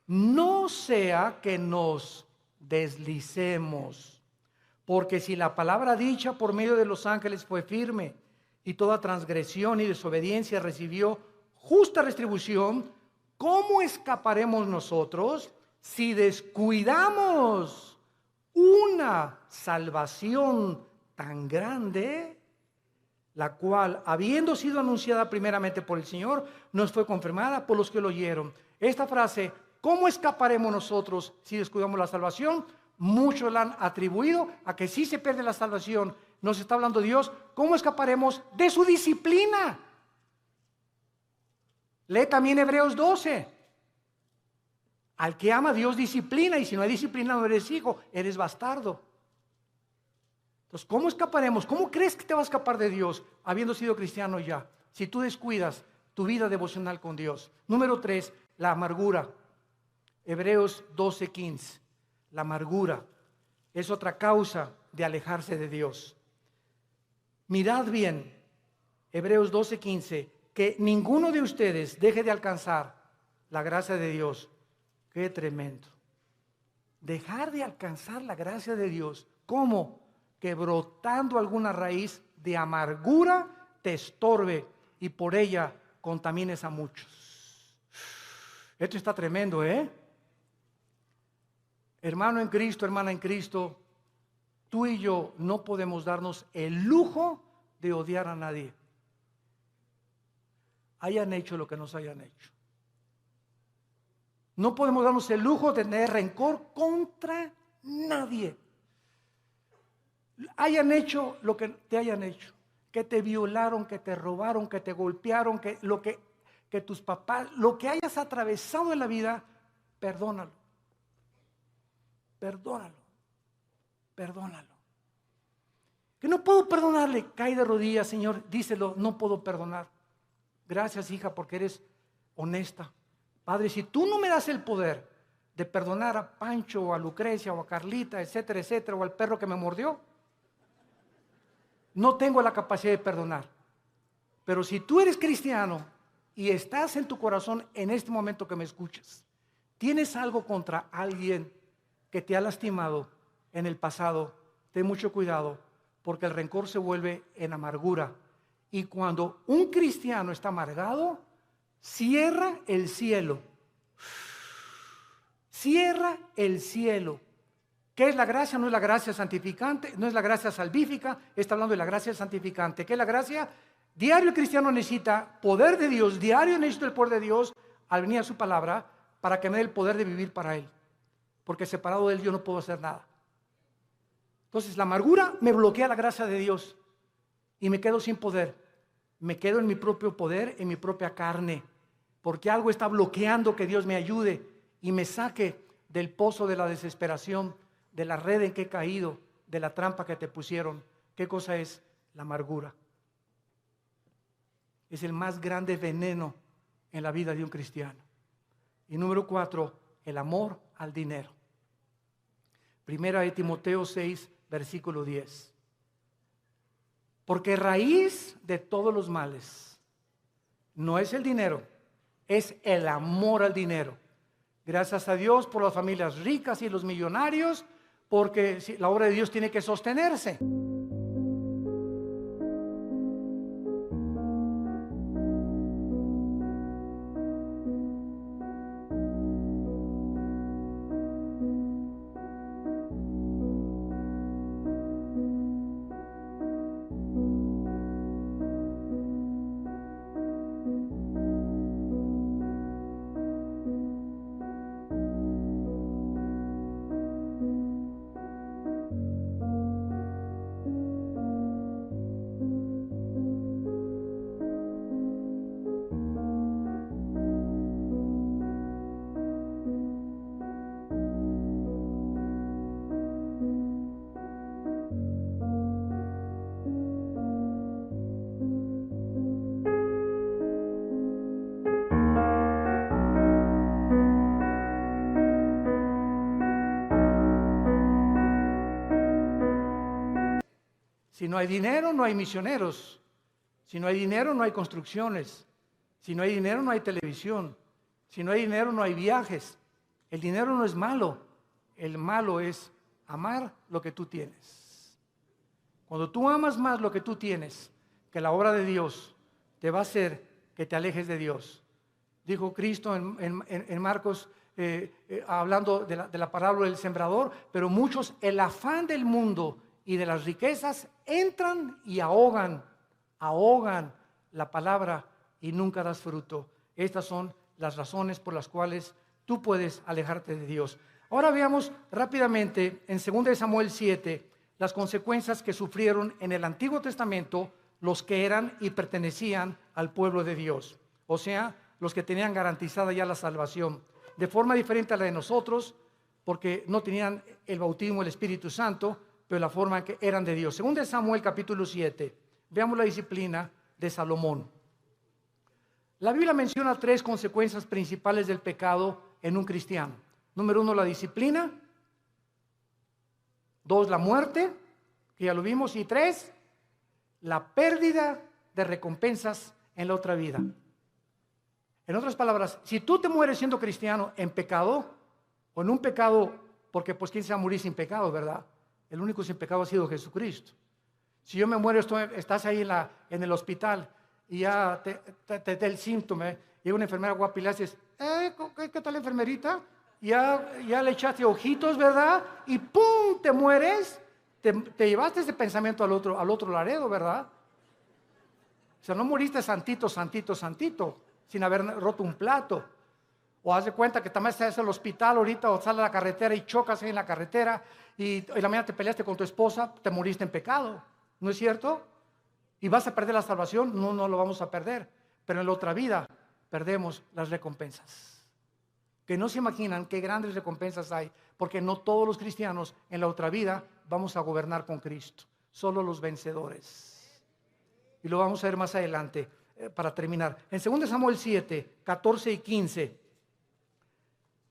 No sea que nos deslicemos. Porque si la palabra dicha por medio de los ángeles fue firme, y toda transgresión y desobediencia recibió justa retribución, ¿cómo escaparemos nosotros si descuidamos una salvación tan grande, la cual, habiendo sido anunciada primeramente por el Señor, nos fue confirmada por los que lo oyeron? Esta frase, ¿cómo escaparemos nosotros si descuidamos la salvación? Muchos la han atribuido a que si se pierde la salvación. Nos está hablando Dios, ¿cómo escaparemos de su disciplina? Lee también Hebreos 12. Al que ama Dios disciplina, y si no hay disciplina no eres hijo, eres bastardo. Entonces, ¿cómo escaparemos? ¿Cómo crees que te va a escapar de Dios habiendo sido cristiano ya? Si tú descuidas tu vida devocional con Dios. Número 3, la amargura. Hebreos 12:15. La amargura es otra causa de alejarse de Dios. Mirad bien, Hebreos 12:15, que ninguno de ustedes deje de alcanzar la gracia de Dios. Qué tremendo. Dejar de alcanzar la gracia de Dios. ¿Cómo? Que brotando alguna raíz de amargura te estorbe y por ella contamines a muchos. Esto está tremendo, ¿eh? Hermano en Cristo, hermana en Cristo, tú y yo no podemos darnos el lujo de odiar a nadie. Hayan hecho lo que nos hayan hecho. No podemos darnos el lujo de tener rencor contra nadie. Hayan hecho lo que te hayan hecho. Que te violaron, que te robaron, que te golpearon, que tus papás, lo que hayas atravesado en la vida, perdónalo. Perdónalo. Perdónalo. Que no puedo perdonarle, cae de rodillas, Señor, díselo, no puedo perdonar. Gracias, hija, porque eres honesta. Padre, si tú no me das el poder de perdonar a Pancho o a Lucrecia o a Carlita, etcétera, etcétera, o al perro que me mordió, no tengo la capacidad de perdonar. Pero si tú eres cristiano y estás en tu corazón en este momento que me escuchas, tienes algo contra alguien que te ha lastimado en el pasado, ten mucho cuidado, porque el rencor se vuelve en amargura. Y cuando un cristiano está amargado, cierra el cielo. Cierra el cielo. ¿Qué es la gracia? No es la gracia santificante, no es la gracia salvífica, está hablando de la gracia santificante. ¿Qué es la gracia? Diario el cristiano necesita poder de Dios, diario necesito el poder de Dios al venir a su palabra para que me dé el poder de vivir para Él. Porque separado de Él yo no puedo hacer nada. Entonces la amargura me bloquea la gracia de Dios y me quedo sin poder. Me quedo en mi propio poder, en mi propia carne, porque algo está bloqueando que Dios me ayude y me saque del pozo de la desesperación, de la red en que he caído, de la trampa que te pusieron. ¿Qué cosa es? La amargura. Es el más grande veneno en la vida de un cristiano. Y número 4, el amor al dinero. Primera de Timoteo 6, versículo 10. Porque raíz de todos los males no es el dinero, es el amor al dinero. Gracias a Dios por las familias ricas y los millonarios, porque la obra de Dios tiene que sostenerse. Si no hay dinero, no hay misioneros. Si no hay dinero, no hay construcciones. Si no hay dinero, no hay televisión. Si no hay dinero, no hay viajes. El dinero no es malo. El malo es amar lo que tú tienes. Cuando tú amas más lo que tú tienes que la obra de Dios, te va a hacer que te alejes de Dios. Dijo Cristo en Marcos, hablando de la parábola del sembrador, pero muchos, el afán del mundo y de las riquezas, entran y ahogan la palabra y nunca das fruto. Estas son las razones por las cuales tú puedes alejarte de Dios. Ahora veamos rápidamente en 2 Samuel 7 las consecuencias que sufrieron en el Antiguo Testamento los que eran y pertenecían al pueblo de Dios, o sea, los que tenían garantizada ya la salvación, de forma diferente a la de nosotros, porque no tenían el bautismo del Espíritu Santo, pero la forma en que eran de Dios. 2 Samuel capítulo 7, veamos la disciplina de Salomón. La Biblia menciona 3 consecuencias principales del pecado en un cristiano. Número 1, la disciplina. 2, la muerte, que ya lo vimos. Y 3, la pérdida de recompensas en la otra vida. En otras palabras, si tú te mueres siendo cristiano en pecado, o en un pecado, porque pues quién se va a morir sin pecado, ¿verdad? El único sin pecado ha sido Jesucristo. Si yo me muero, estás ahí en el hospital y ya te da el síntoma, y una enfermera guapa y le haces, ¿qué tal, enfermerita? Ya le echaste ojitos, ¿verdad? Y ¡pum! Te mueres. Te llevaste ese pensamiento al otro Laredo, ¿verdad? O sea, no moriste santito, sin haber roto un plato. O haz de cuenta que también estás en el hospital ahorita, o sales a la carretera y chocas ahí en la carretera, y la mañana te peleaste con tu esposa, te moriste en pecado. ¿No es cierto? ¿Y vas a perder la salvación? No, no lo vamos a perder. Pero en la otra vida perdemos las recompensas. Que no se imaginan qué grandes recompensas hay, porque no todos los cristianos en la otra vida vamos a gobernar con Cristo, solo los vencedores. Y lo vamos a ver más adelante para terminar. En 2 Samuel 7, 14 y 15,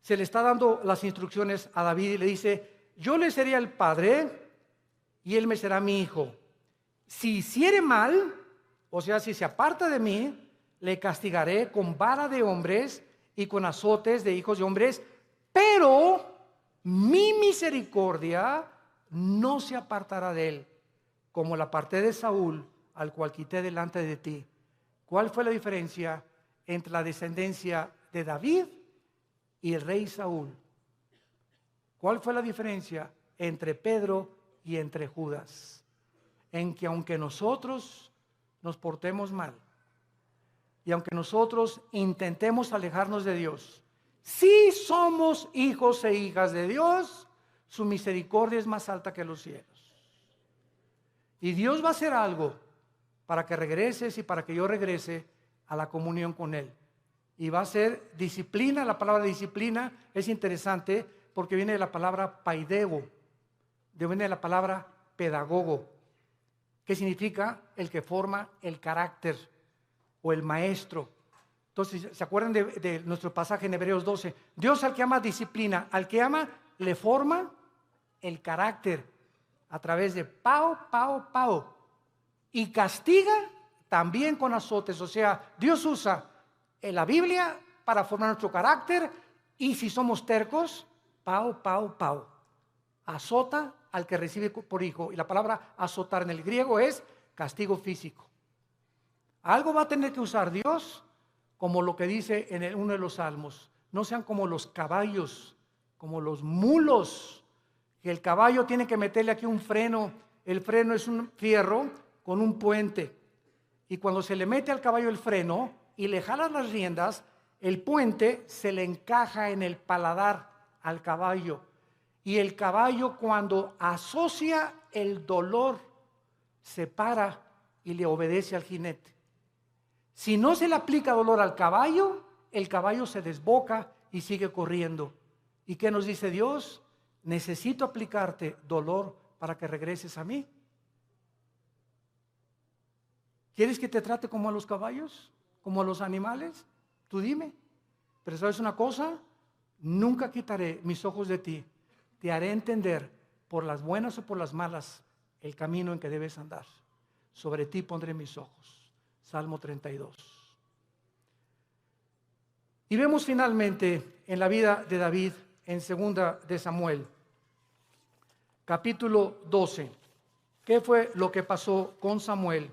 se le está dando las instrucciones a David y le dice, yo le seré el padre y él me será mi hijo. Si hiciere mal, o sea, si se aparta de mí, le castigaré con vara de hombres y con azotes de hijos de hombres, pero mi misericordia no se apartará de él, como la aparté de Saúl, al cual quité delante de ti. ¿Cuál fue la diferencia entre la descendencia de David y el rey Saúl? ¿Cuál fue la diferencia entre Pedro y entre Judas? En que aunque nosotros nos portemos mal, y aunque nosotros intentemos alejarnos de Dios, si somos hijos e hijas de Dios, su misericordia es más alta que los cielos. Y Dios va a hacer algo para que regreses y para que yo regrese a la comunión con Él. Y va a ser disciplina. La palabra disciplina es interesante porque viene de la palabra paidego, viene de la palabra pedagogo, que significa el que forma el carácter o el maestro. Entonces, ¿se acuerdan de nuestro pasaje en Hebreos 12? Dios al que ama disciplina, al que ama le forma el carácter a través de pao. Y castiga también con azotes. O sea, Dios usa la Biblia para formar nuestro carácter, y si somos tercos, pao. Azota al que recibe por hijo. Y la palabra azotar en el griego es castigo físico. Algo va a tener que usar Dios, como lo que dice en uno de los salmos. No sean como los caballos, como los mulos, que el caballo tiene que meterle aquí un freno. El freno es un fierro con un puente, y cuando se le mete al caballo el freno y le jalan las riendas, el puente se le encaja en el paladar al caballo, y el caballo, cuando asocia el dolor, se para y le obedece al jinete. Si no se le aplica dolor al caballo, el caballo se desboca y sigue corriendo. ¿Y qué nos dice Dios? Necesito aplicarte dolor para que regreses a mí. ¿Quieres que te trate como a los caballos? ¿Como a los animales? Tú dime. Pero ¿sabes una cosa? Nunca quitaré mis ojos de ti. Te haré entender, por las buenas o por las malas, el camino en que debes andar. Sobre ti pondré mis ojos. Salmo 32. Y vemos finalmente en la vida de David en 2 de Samuel, capítulo 12. ¿Qué fue lo que pasó con Samuel?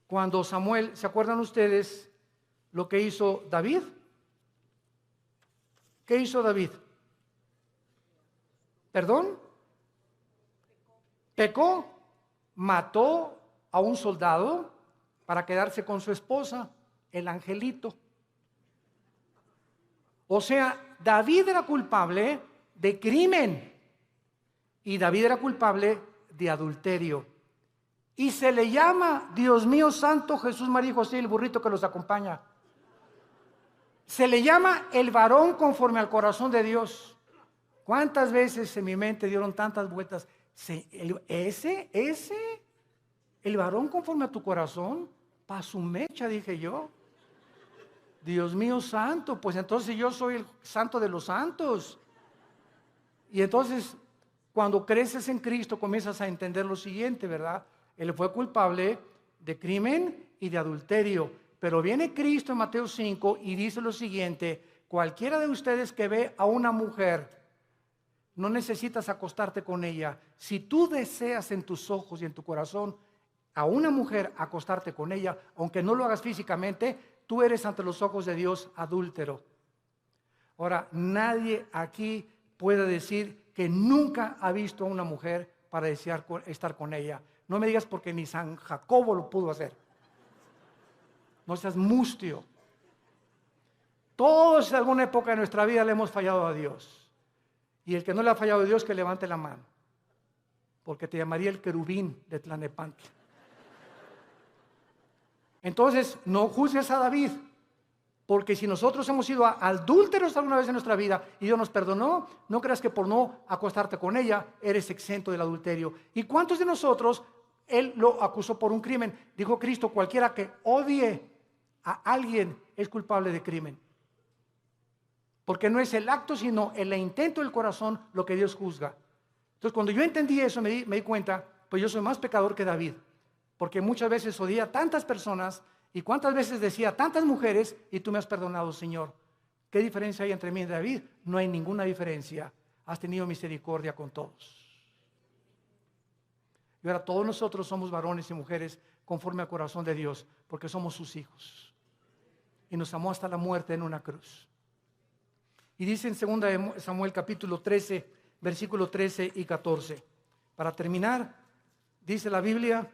Cuando Samuel, ¿se acuerdan ustedes lo que hizo David? ¿Qué hizo David? ¿Perdón? Pecó, mató a un soldado para quedarse con su esposa, el angelito. O sea, David era culpable de crimen y David era culpable de adulterio. Y se le llama, Dios mío santo, Jesús, María y José, el burrito que los acompaña. Se le llama el varón conforme al corazón de Dios. ¿Cuántas veces en mi mente dieron tantas vueltas? El varón conforme a tu corazón, pa' su mecha, dije yo. Dios mío santo, pues entonces yo soy el santo de los santos. Y entonces, cuando creces en Cristo, comienzas a entender lo siguiente, ¿verdad? Él fue culpable de crimen y de adulterio. Pero viene Cristo en Mateo 5 y dice lo siguiente: cualquiera de ustedes que ve a una mujer, no necesitas acostarte con ella. Si tú deseas en tus ojos y en tu corazón a una mujer acostarte con ella, aunque no lo hagas físicamente, tú eres ante los ojos de Dios adúltero. Ahora, nadie aquí puede decir que nunca ha visto a una mujer para desear estar con ella. No me digas porque ni San Jacobo lo pudo hacer. No seas mustio. Todos en alguna época de nuestra vida le hemos fallado a Dios. Y el que no le ha fallado a Dios, que levante la mano. Porque te llamaría el querubín de Tlanepantla. Entonces, no juzgues a David. Porque si nosotros hemos sido adúlteros alguna vez en nuestra vida y Dios nos perdonó, no creas que por no acostarte con ella eres exento del adulterio. ¿Y cuántos de nosotros Él lo acusó por un crimen? Dijo Cristo: cualquiera que odie a alguien es culpable de crimen. Porque no es el acto, sino el intento del corazón lo que Dios juzga. Entonces, cuando yo entendí eso, me di cuenta, pues yo soy más pecador que David. Porque muchas veces odié a tantas personas y cuántas veces decía a tantas mujeres y tú me has perdonado, Señor. ¿Qué diferencia hay entre mí y David? No hay ninguna diferencia. Has tenido misericordia con todos. Y ahora todos nosotros somos varones y mujeres conforme al corazón de Dios, porque somos sus hijos. Y nos amó hasta la muerte en una cruz. Y dice en 2 Samuel capítulo 13, versículos 13 y 14. Para terminar, dice la Biblia: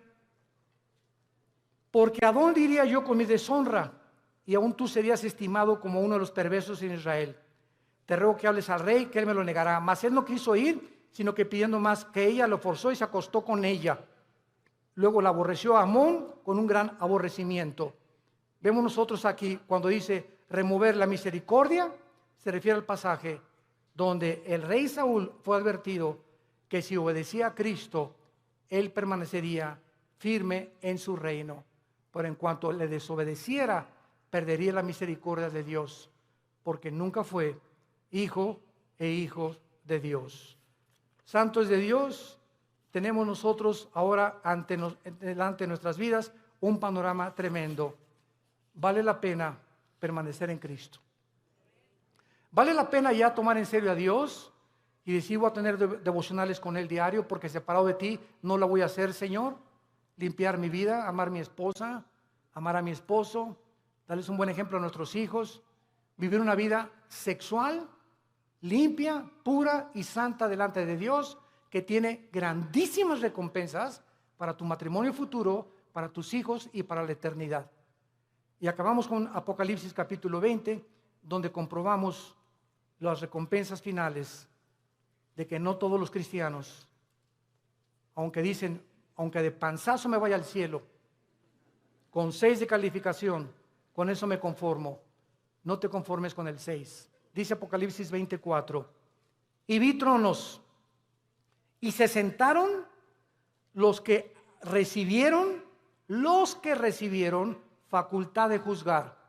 porque ¿a dónde iría yo con mi deshonra? Y aún tú serías estimado como uno de los perversos en Israel. Te ruego que hables al rey, que él me lo negará. Mas él no quiso ir, sino que pidiendo más que ella, lo forzó y se acostó con ella. Luego la aborreció a Amón con un gran aborrecimiento. Vemos nosotros aquí, cuando dice remover la misericordia, se refiere al pasaje donde el rey Saúl fue advertido que si obedecía a Cristo, él permanecería firme en su reino. Pero en cuanto le desobedeciera, perdería la misericordia de Dios, porque nunca fue hijo de Dios. Santos de Dios, tenemos nosotros ahora delante de nuestras vidas un panorama tremendo. Vale la pena permanecer en Cristo. Vale la pena ya tomar en serio a Dios y decir: voy a tener devocionales con Él diario, porque separado de ti no la voy a hacer, Señor. Limpiar mi vida, amar a mi esposa, amar a mi esposo, darles un buen ejemplo a nuestros hijos, vivir una vida sexual, limpia, pura y santa delante de Dios, que tiene grandísimas recompensas para tu matrimonio futuro, para tus hijos y para la eternidad. Y acabamos con Apocalipsis capítulo 20, donde comprobamos las recompensas finales de que no todos los cristianos, aunque dicen: aunque de panzazo me vaya al cielo, con 6 de calificación, con eso me conformo. No te conformes con el 6. Dice Apocalipsis 24: y vi tronos, y se sentaron los que recibieron facultad de juzgar.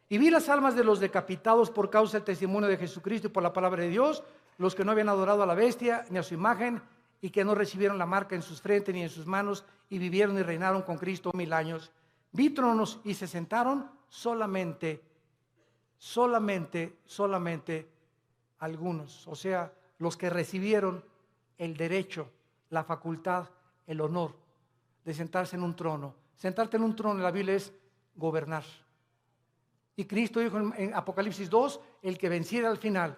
Y vi las almas de los decapitados por causa del testimonio de Jesucristo y por la palabra de Dios, los que no habían adorado a la bestia ni a su imagen, y que no recibieron la marca en sus frentes ni en sus manos y vivieron y reinaron con Cristo 1000 años. Vi tronos y se sentaron solamente algunos, o sea, los que recibieron el derecho, la facultad, el honor de sentarse en un trono. Sentarte en un trono en la Biblia es gobernar. Y Cristo dijo en Apocalipsis 2, el que venciera al final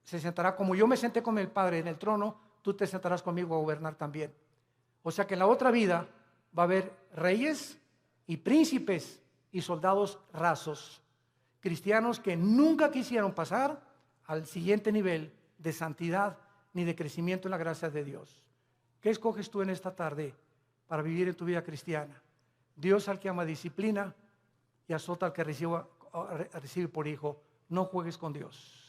se sentará como yo me senté con el Padre en el trono, tú te sentarás conmigo a gobernar también. O sea que en la otra vida va a haber reyes y príncipes y soldados rasos, cristianos que nunca quisieron pasar al siguiente nivel de santidad ni de crecimiento en la gracia de Dios. ¿Qué escoges tú en esta tarde para vivir en tu vida cristiana? Dios al que ama disciplina y azota al que recibe por hijo. No juegues con Dios.